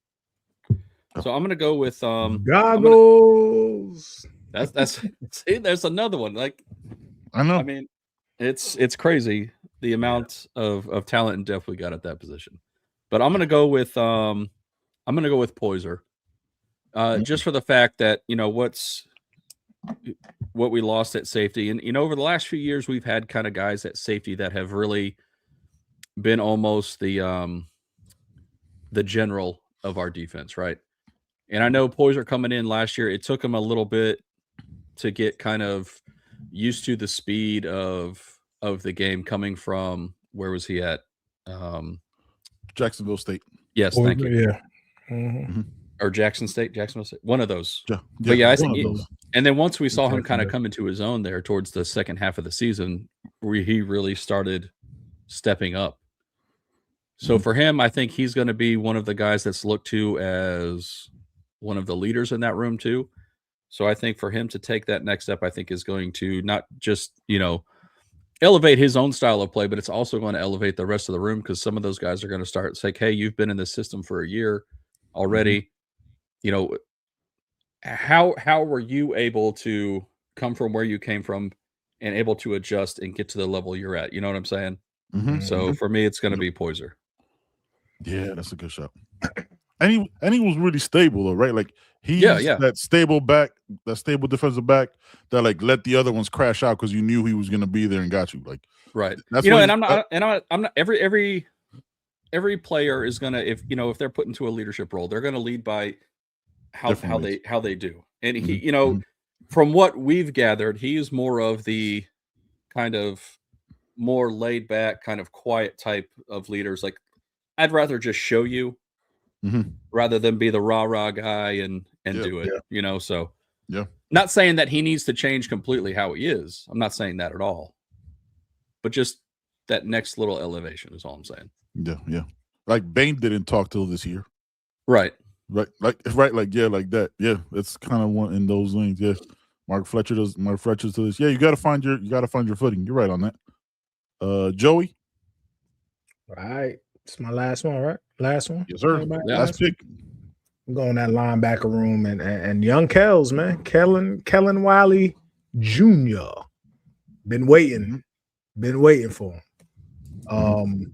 So I'm gonna go with goggles. That's see, there's another one. Like, I know. I mean, it's crazy the amount of talent and depth we got at that position. But I'm gonna go with Poyser. Just for the fact that, you know, what we lost at safety. And, you know, over the last few years, we've had kind of guys at safety that have really been almost the general of our defense, right? And I know Poyser coming in last year, it took him a little bit to get kind of used to the speed of of the game coming from, where was he at? Jacksonville State. Yes, thank you. Yeah. Mm-hmm. Or Jacksonville State, one of those. Yeah, but yeah, I think those. And then once we saw him kind of come into his own there towards the second half of the season, where he really started stepping up. So for him, I think he's going to be one of the guys that's looked to as one of the leaders in that room too. So I think for him to take that next step, I think is going to not just, elevate his own style of play, but it's also going to elevate the rest of the room, because some of those guys are going to start saying, hey, you've been in this system for a year already. How were you able to come from where you came from and able to adjust and get to the level you're at? You know what I'm saying? So for me, it's going to be Poyser. Yeah, that's a good shot. And he was really stable though, right? Like he's that stable back, that stable defensive back that like let the other ones crash out because you knew he was going to be there and got you. Like right. And I'm not every player is gonna, if they're put into a leadership role, they're gonna lead by how they do. And he, from what we've gathered, he's more of the kind of more laid back, kind of quiet type of leaders. Like, I'd rather just show you rather than be the rah-rah guy and do it, so not saying that he needs to change completely how he is. I'm not saying that at all, but just that next little elevation is all I'm saying. Yeah. Like Bain didn't talk till this year. Right. Like that. Yeah. It's kind of one in those lanes. Yeah. Mark Fletcher's to this. Yeah, you gotta find your footing. You're right on that. Joey. All right. It's my last one, right? Last one? Yes, sir. Last pick. I'm going that linebacker room and young Kells, man. Kellen Wiley Jr. Been waiting for him.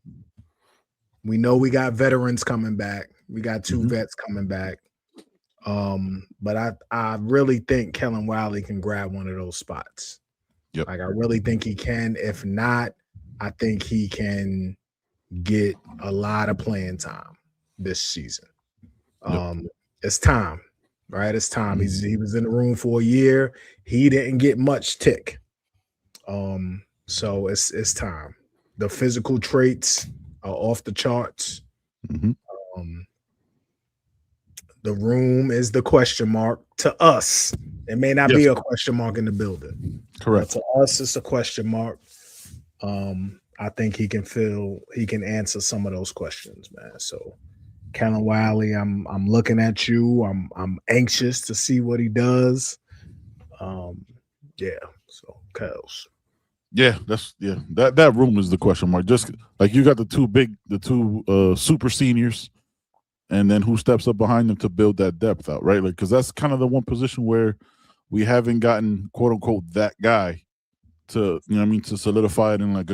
We know we got veterans coming back. We got two vets coming back. But I really think Kellen Wiley can grab one of those spots. Yep. Like I really think he can. If not, I think he can get a lot of playing time this season. It's time, right? It's time. He was in the room for a year. He didn't get much tick. So it's time. The physical traits are off the charts. The room is the question mark to us. It may not be a question mark in the building. Correct. But to us, it's a question mark. I think he can answer some of those questions, man. So Kellen Wiley, I'm looking at you. I'm anxious to see what he does. So Kels. Yeah, that room is the question mark. Just like you got the two super seniors, and then who steps up behind them to build that depth out, right? Like, because that's kind of the one position where we haven't gotten quote unquote that guy to, to solidify it in like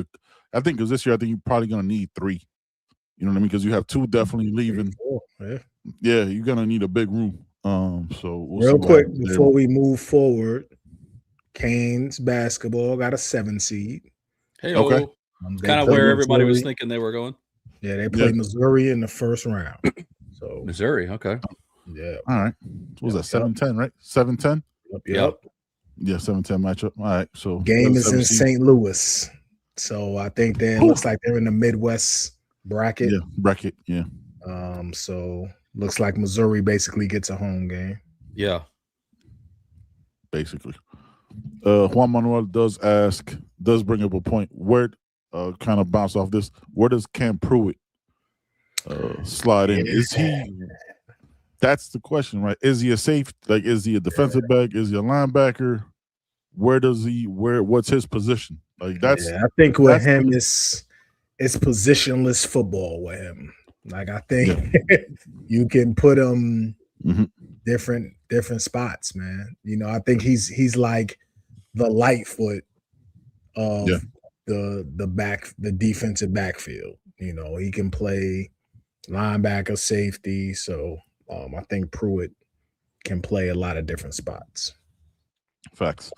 I think because this year I think you're probably gonna need 3. You know what I mean? Because you have 2 definitely leaving. Yeah, you're gonna need a big room. So real quick before we move forward, Canes basketball got a 7 seed. Hey, okay. Kind of where everybody was thinking they were going. Yeah, they played Missouri in the first round. So Missouri, okay. Yeah. All right. What was that? 7-10, right? 7-10? Yep. Yeah, 7-10 matchup. All right. So game is in St. Louis. So I think looks like they're in the Midwest bracket. Yeah, bracket, yeah. So looks like Missouri basically gets a home game. Yeah. Basically. Juan Manuel does bring up a point. Where kind of bounce off this, where does Cam Pruitt slide in? Is he that's the question, right? Is he a safe, like is he a defensive back? Is he a linebacker? What's his position? Like I think with him it's positionless football with him. Like I think you can put him different spots, man. I think he's like the Lightfoot of the defensive backfield. He can play linebacker, safety. So I think Pruitt can play a lot of different spots. Facts.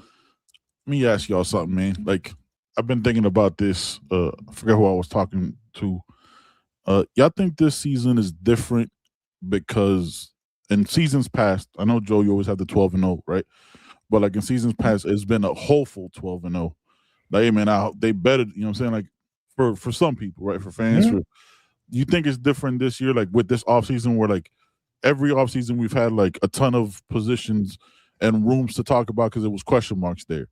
Let me ask y'all something, man. Like I've been thinking about this. I forget who I was talking to. Y'all think this season is different because in seasons past, I know Joe, you always had the 12-0, right? But like in seasons past, it's been a hopeful 12-0. Like, hey, man, they betted, you know what I'm saying? Like, for some people, right? For fans, you think it's different this year, like with this offseason where like every offseason we've had like a ton of positions and rooms to talk about because it was question marks there,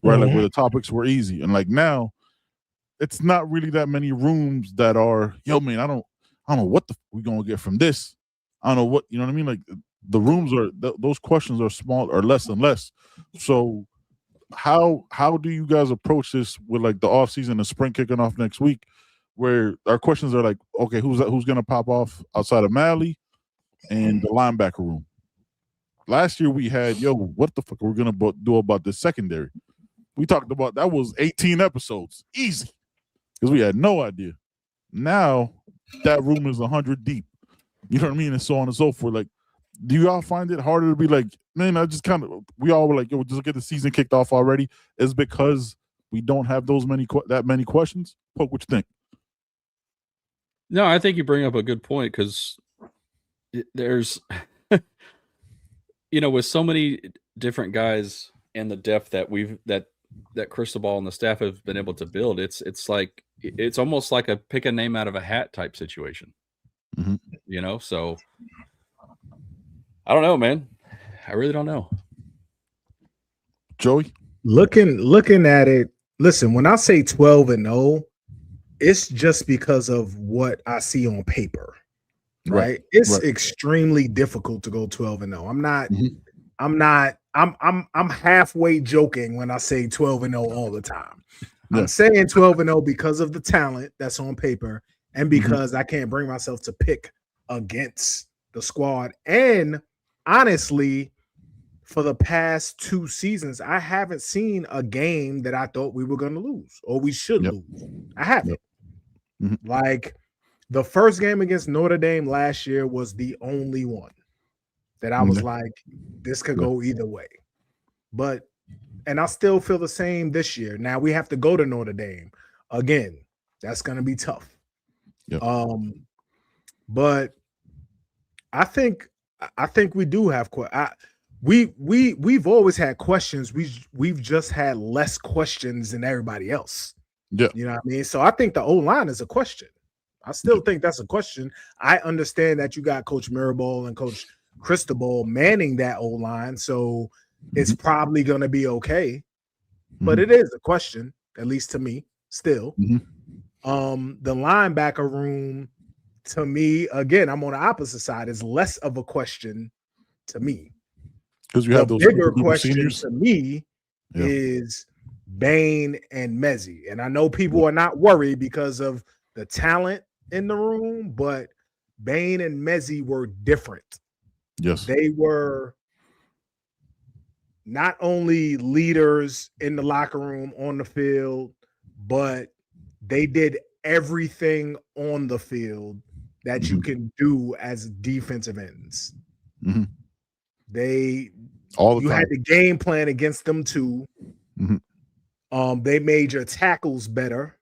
right? Like where the topics were easy. And like now, it's not really that many rooms that are, yo, man, I don't know what we're going to get from this. I don't know what, you know what I mean? Like the rooms are, those questions are small or less and less. So how do you guys approach this with like the offseason and spring kicking off next week, where our questions are like, okay, who's going to pop off outside of Malley and the linebacker room? Last year we had, yo, what the fuck are we going to do about this secondary? We talked about that was 18 episodes, easy, because we had no idea. Now that room is 100 deep. You know what I mean? And so on and so forth. Like, do y'all find it harder to be like, man, I just kind of, we all were like, yo, just get the season kicked off already? Is because we don't have that many questions? Poke, what you think? No, I think you bring up a good point because there's, with so many different guys and the depth that that Cristobal and the staff have been able to build, it's almost like a pick a name out of a hat type situation. So I don't know, man. I really don't know. Joey? Looking at it, listen, when I say 12-0, it's just because of what I see on paper. Right? It's extremely difficult to go 12-0. I'm halfway joking when I say 12-0 all the time. I'm saying 12-0 because of the talent that's on paper and because I can't bring myself to pick against the squad. And honestly, for the past 2 seasons, I haven't seen a game that I thought we were going to lose or we should lose. I haven't. Like the first game against Notre Dame last year was the only one that I was like, this could go either way. And I still feel the same this year. Now we have to go to Notre Dame again. That's going to be tough. But I think we do have we've always had questions. We've just had less questions than everybody else. Yeah. You know what I mean? So I think the O-line is a question. I still think that's a question. I understand that you got Coach Mirabal and Coach Cristobal manning that O-line, so it's probably going to be okay. But it is a question, at least to me, still. The linebacker room, to me, again, I'm on the opposite side, is less of a question to me. Because you have those bigger question seniors. To me is Bain and Mezzi. And I know people are not worried because of the talent in the room, but Bain and Mezzi were different. Yes. They were not only leaders in the locker room, on the field, but they did everything on the field that you can do as defensive ends. You had the game plan against them too. They made your tackles better.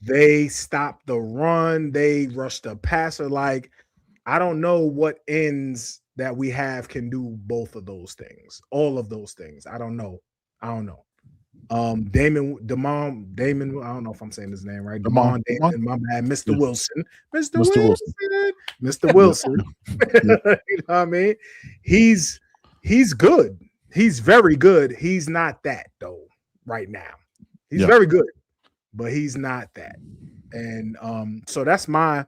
They stopped the run. They rushed the passer. Like, I don't know what ends that we have can do both of those things, all of those things. I don't know. Damon, I don't know if I'm saying his name right. Damon, my bad. Mr. Wilson. Mr. Wilson. You know what I mean? He's good. He's very good. He's not that though right now. He's very good, but he's not that. And so that's my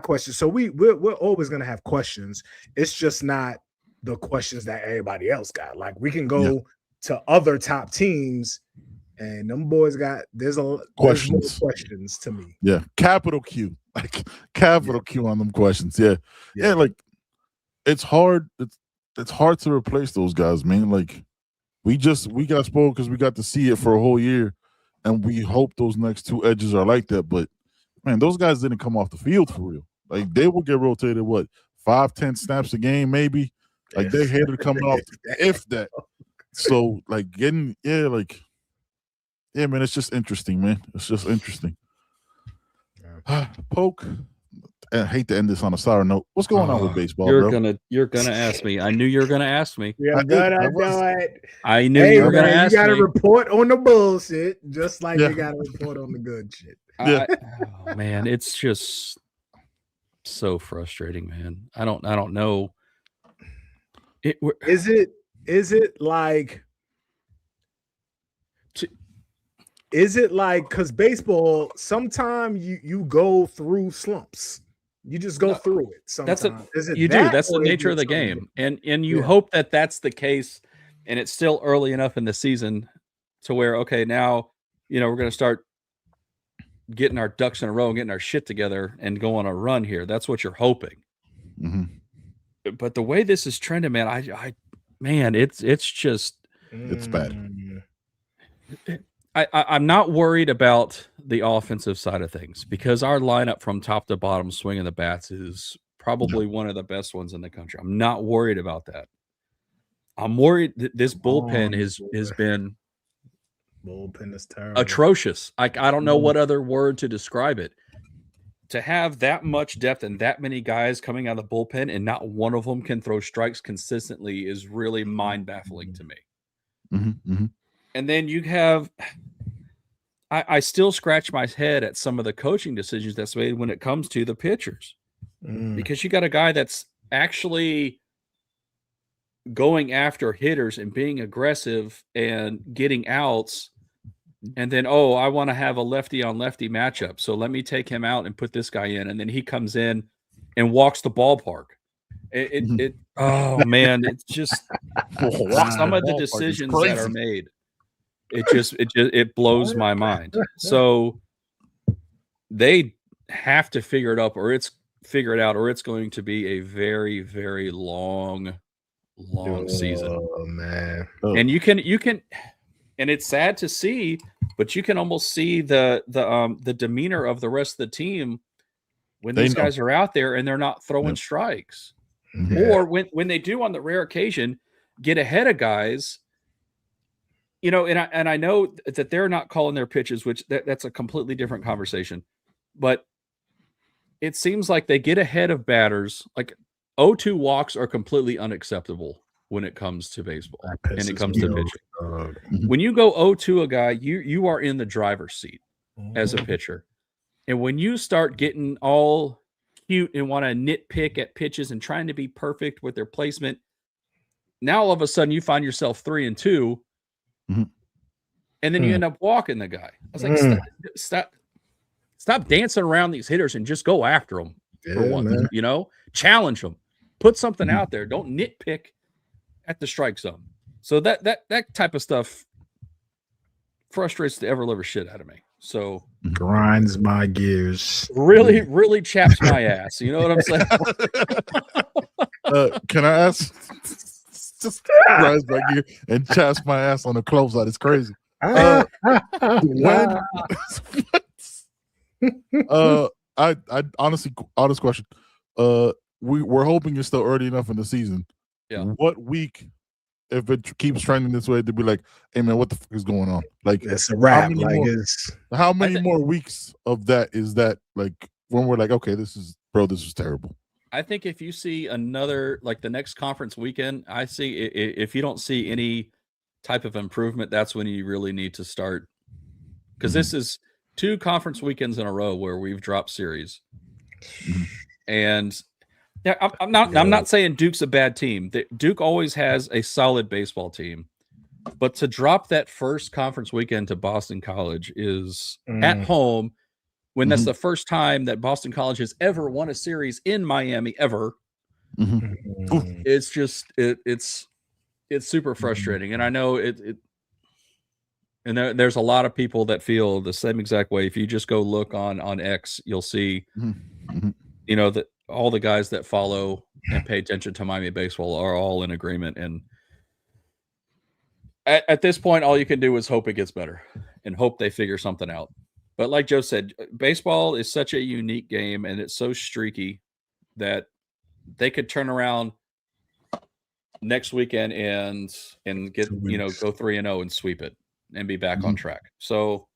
question. So we're always gonna have questions. It's just not the questions that everybody else got. Like we can go to other top teams, and them boys got there's more questions to me. Yeah, capital Q, like capital Q on them questions. Yeah. Like it's hard. It's hard to replace those guys, man. Like we got spoiled because we got to see it for a whole year, and we hope those next 2 edges are like that. But man, those guys didn't come off the field for real. Like they will get rotated 5-10 snaps a game, maybe. Like they hated coming off, if that. So like man, it's just interesting, man. It's just interesting. Poke, hate to end this on a sour note. What's going on with baseball, you're bro? You're gonna ask me. I knew you were gonna ask me. You're gonna do it. I knew you were gonna ask me. You gotta report on the bullshit, just like you gotta report on the good shit. Yeah. Oh, man, it's just so frustrating, man. I don't know. Is it like because baseball, sometimes you go through slumps. You just go through it sometimes. That's the nature of the game. And you hope that that's the case, and it's still early enough in the season to where, okay, now, we're going to start getting our ducks in a row and getting our shit together and go on a run here. That's what you're hoping. Mm-hmm. But the way this is trending, man, it's just, it's bad. I'm not worried about the offensive side of things because our lineup from top to bottom swinging the bats is probably one of the best ones in the country. I'm not worried about that. I'm worried that this bullpen has been terrible, atrocious. I don't know what other word to describe it. To have that much depth and that many guys coming out of the bullpen and not one of them can throw strikes consistently is really mind-baffling to me. Mm-hmm. And then you have, I still scratch my head at some of the coaching decisions that's made when it comes to the pitchers. Because you got a guy that's actually going after hitters and being aggressive and getting outs. And then, I want to have a lefty on lefty matchup. So let me take him out and put this guy in. And then he comes in and walks the ballpark. Oh man, it's just some of the decisions that are made. It blows my mind. So they have to figure it out, or it's going to be a very, very long season. Oh man. And you can, and it's sad to see, but you can almost see the demeanor of the rest of the team when these guys are out there and they're not throwing strikes. Or when they do, on the rare occasion, get ahead of guys, and I know that they're not calling their pitches, which that's a completely different conversation. But it seems like they get ahead of batters. Like 0-2 walks are completely unacceptable when it comes to baseball and it comes to pitching. When you go 0-2 a guy, you are in the driver's seat as a pitcher. And when you start getting all cute and want to nitpick at pitches and trying to be perfect with their placement, now all of a sudden you find yourself 3-2, and then you end up walking the guy. I was like, stop dancing around these hitters and just go after them for once. Challenge them, put something out there. Don't nitpick at the strike zone. So that type of stuff frustrates the ever living shit out of me. So grinds my gears. Really, really chaps my ass. You know what I'm saying? Can I ask? Just grinds my gear and chaps my ass on the closeout. It's crazy. I honestly, honest question. We're hoping it's still early enough in the season. Yeah. What week, if it keeps trending this way, to be like, hey man, what the fuck is going on? Like, it's a wrap. How many more weeks of that is that? Like, when we're like, okay, this is terrible. I think if you see another, like the next conference weekend, I see if you don't see any type of improvement, that's when you really need to start. Because this is 2 conference weekends in a row where we've dropped series. And yeah, I'm not saying Duke's a bad team. Duke always has a solid baseball team. But to drop that first conference weekend to Boston College is at home, when that's the first time that Boston College has ever won a series in Miami ever. It's just it's super frustrating. And I know and there's a lot of people that feel the same exact way. If you just go look on X, you'll see that all the guys that follow and pay attention to Miami baseball are all in agreement. And at this point, all you can do is hope it gets better and hope they figure something out. But like Joe said, baseball is such a unique game and it's so streaky that they could turn around next weekend and get, go 3-0 and sweep it and be back on track. So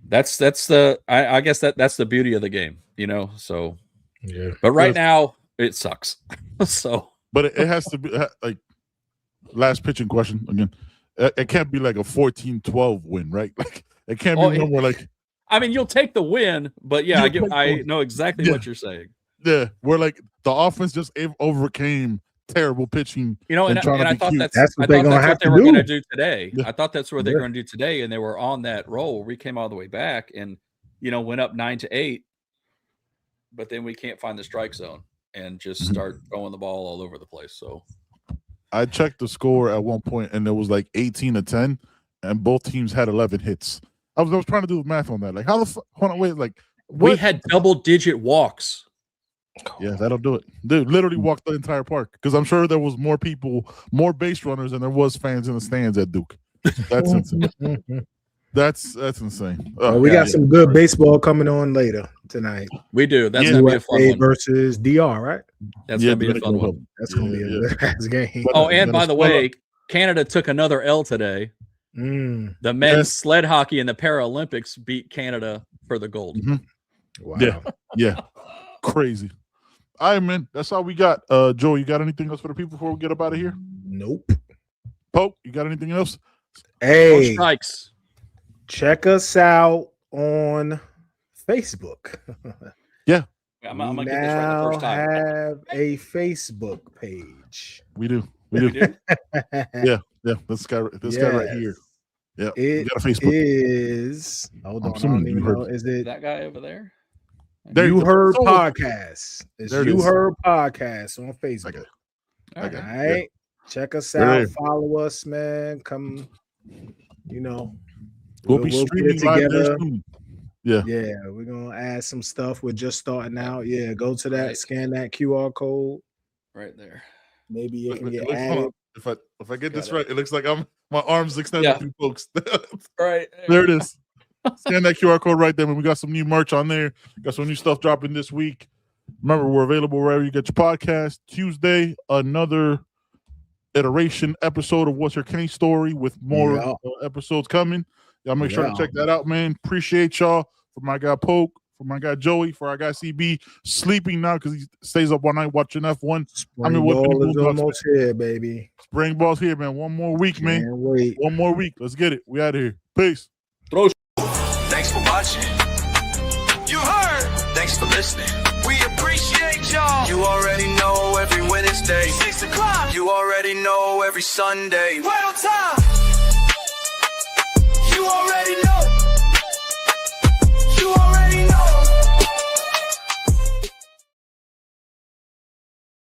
That's the I guess that's the beauty of the game, So yeah. But right now it sucks. So, but it has to be like last pitching question again. It can't be like a 14-12 win, right? Like it can't be one where like. I mean, you'll take the win, but yeah, I know exactly what you're saying. Yeah, where like the offense just overcame terrible pitching. And I thought that's what they're going to do today. Yeah. I thought that's what they're going to do today, and they were on that roll. We came all the way back and went up 9-8, but then we can't find the strike zone and just start throwing the ball all over the place. So I checked the score at one point, and it was like 18-10, and both teams had 11 hits. I was trying to do the math on that. Like, how the fuck? Hold on, wait. Like, what? We had double-digit walks. Yeah, that'll do it. Dude, literally walked the entire park because I'm sure there was more people, more base runners than there was fans in the stands at Duke. That's insane. That's insane. We got some good baseball coming on later tonight. We do. That's gonna be a fun one. Versus DR, right? That's gonna be a fun one. That's gonna be a good game. Oh, and by the way, Canada took another L today. The men's sled hockey in the Paralympics beat Canada for the gold. Wow. Yeah. Crazy. All right, man. That's all we got. Joe, you got anything else for the people before we get up out of here? Nope. Pope, you got anything else? Hey, no strikes. Check us out on Facebook. Yeah. I'm gonna get this right the first time. Have a Facebook page. We do. Yeah. This guy right here. Yeah. It got a Facebook. is. Hold on. I don't even know. Is it that guy over there? You Heard Podcast. It's You Heard Podcast on Facebook. All right. All right. Check us out. Follow us, man. Come, we'll be streaming live there soon. Yeah. Yeah. We're going to add some stuff. We're just starting out. Yeah. Go to that, scan that QR code. Right there. Maybe it can get added. If I get this right, it looks like my arms extended to folks. Right. There it is. Scan that QR code right there. We got some new merch on there. Got some new stuff dropping this week. Remember, we're available wherever you get your podcast. Tuesday, another iteration episode of What's Your Kenny Story with more episodes coming. Y'all make sure to check that out, man. Appreciate y'all. For my guy Poke, for my guy Joey, for our guy CB, sleeping now because he stays up all night watching F1. Spring ball is almost here, baby. Spring ball's here, man. One more week, man. Wait. One more week. Let's get it. We out of here. Peace. Thanks for watching. You heard. Thanks for listening. We appreciate y'all. You already know every Wednesday, 6 o'clock. You already know every Sunday. Right on time. You already know. You already